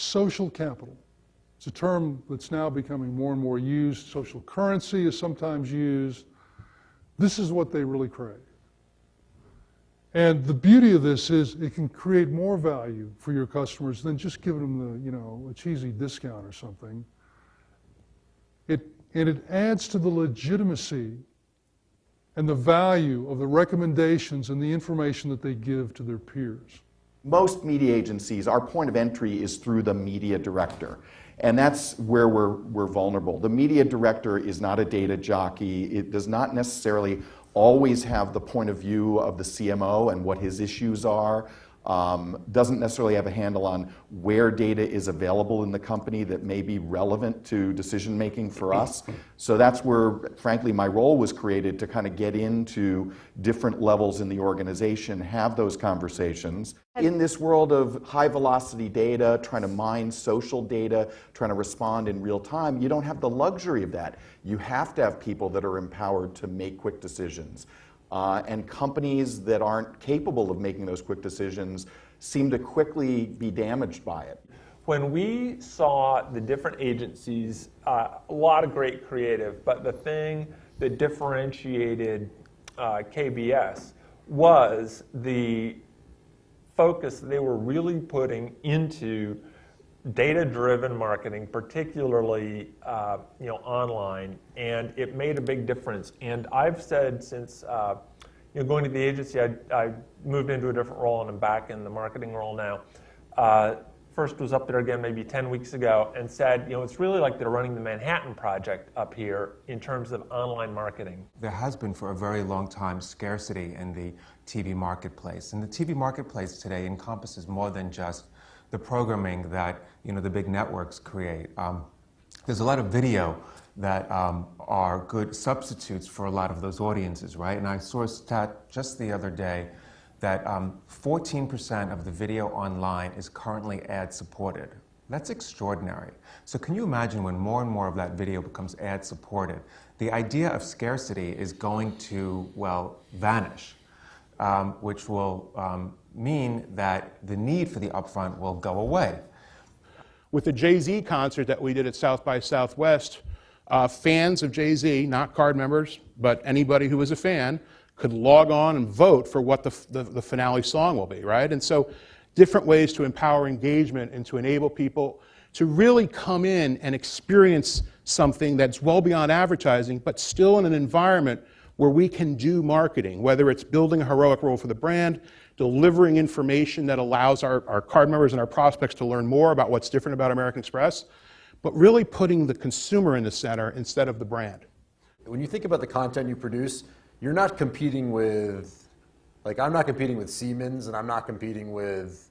social capital. It's a term that's now becoming more and more used. Social currency is sometimes used. This is what they really crave. And the beauty of this is it can create more value for your customers than just giving them a cheesy discount or something. And it adds to the legitimacy and the value of the recommendations and the information that they give to their peers. Most media agencies, our point of entry is through the media director. And that's where we're vulnerable. The media director is not a data jockey. It does not necessarily always have the point of view of the CMO and what his issues are. Doesn't necessarily have a handle on where data is available in the company that may be relevant to decision making for us. So that's where, frankly, my role was created, to kind of get into different levels in the organization, have those conversations. In this world of high velocity data, trying to mine social data, trying to respond in real time, you don't have the luxury of that. You have to have people that are empowered to make quick decisions. And companies that aren't capable of making those quick decisions seem to quickly be damaged by it. When we saw the different agencies, a lot of great creative, but the thing that differentiated KBS was the focus they were really putting into data-driven marketing, particularly online, and it made a big difference. And I've said since going to the agency, I moved into a different role, and I'm back in the marketing role now. First was up there again maybe 10 weeks ago, and said, it's really like they're running the Manhattan Project up here in terms of online marketing. There has been for a very long time scarcity in the TV marketplace, and the TV marketplace today encompasses more than just the programming that the big networks create. There's a lot of video that are good substitutes for a lot of those audiences, right? And I saw a stat just the other day that 14% of the video online is currently ad-supported. That's extraordinary. So can you imagine when more and more of that video becomes ad-supported? The idea of scarcity is going to, vanish, which will mean that the need for the upfront will go away. With the Jay-Z concert that we did at South by Southwest, fans of Jay-Z, not card members, but anybody who was a fan, could log on and vote for what the finale song will be, right? And so different ways to empower engagement and to enable people to really come in and experience something that's well beyond advertising, but still in an environment where we can do marketing, whether it's building a heroic role for the brand, delivering information that allows our card members and our prospects to learn more about what's different about American Express, but really putting the consumer in the center instead of the brand. When you think about the content you produce, you're not competing with, I'm not competing with Siemens, and I'm not competing with,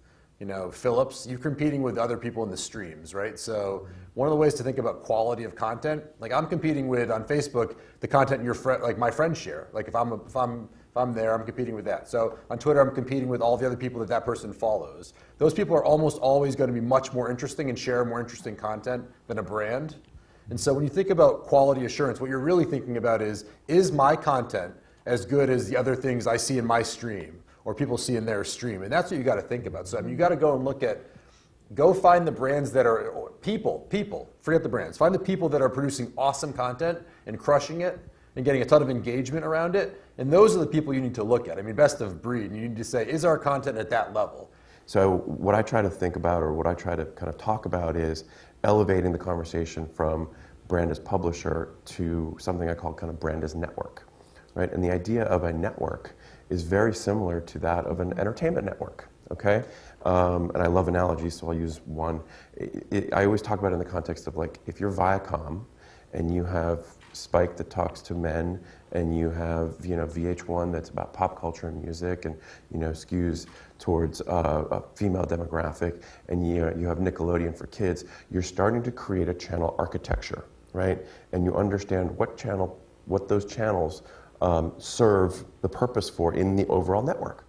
Philips. You're competing with other people in the streams, right? So one of the ways to think about quality of content, I'm competing with, on Facebook, the content my friends share. If I'm there, I'm competing with that. So on Twitter, I'm competing with all the other people that person follows. Those people are almost always going to be much more interesting and share more interesting content than a brand. And so when you think about quality assurance, what you're really thinking about is my content as good as the other things I see in my stream or people see in their stream? And that's what you got to think about. So you got to go and go find the brands that are, people, forget the brands. Find the people that are producing awesome content and crushing it and getting a ton of engagement around it. And those are the people you need to look at. Best of breed. You need to say, is our content at that level? So what I try to think about, or what I try to kind of talk about, is elevating the conversation from brand as publisher to something I call kind of brand as network, right? And the idea of a network is very similar to that of an entertainment network, okay? And I love analogies, so I'll use one. I always talk about it in the context of if you're Viacom and you have Spike that talks to men, and you have VH1 that's about pop culture and music, and skews towards a female demographic, and you have Nickelodeon for kids. You're starting to create a channel architecture, right? And you understand what those channels serve the purpose for in the overall network.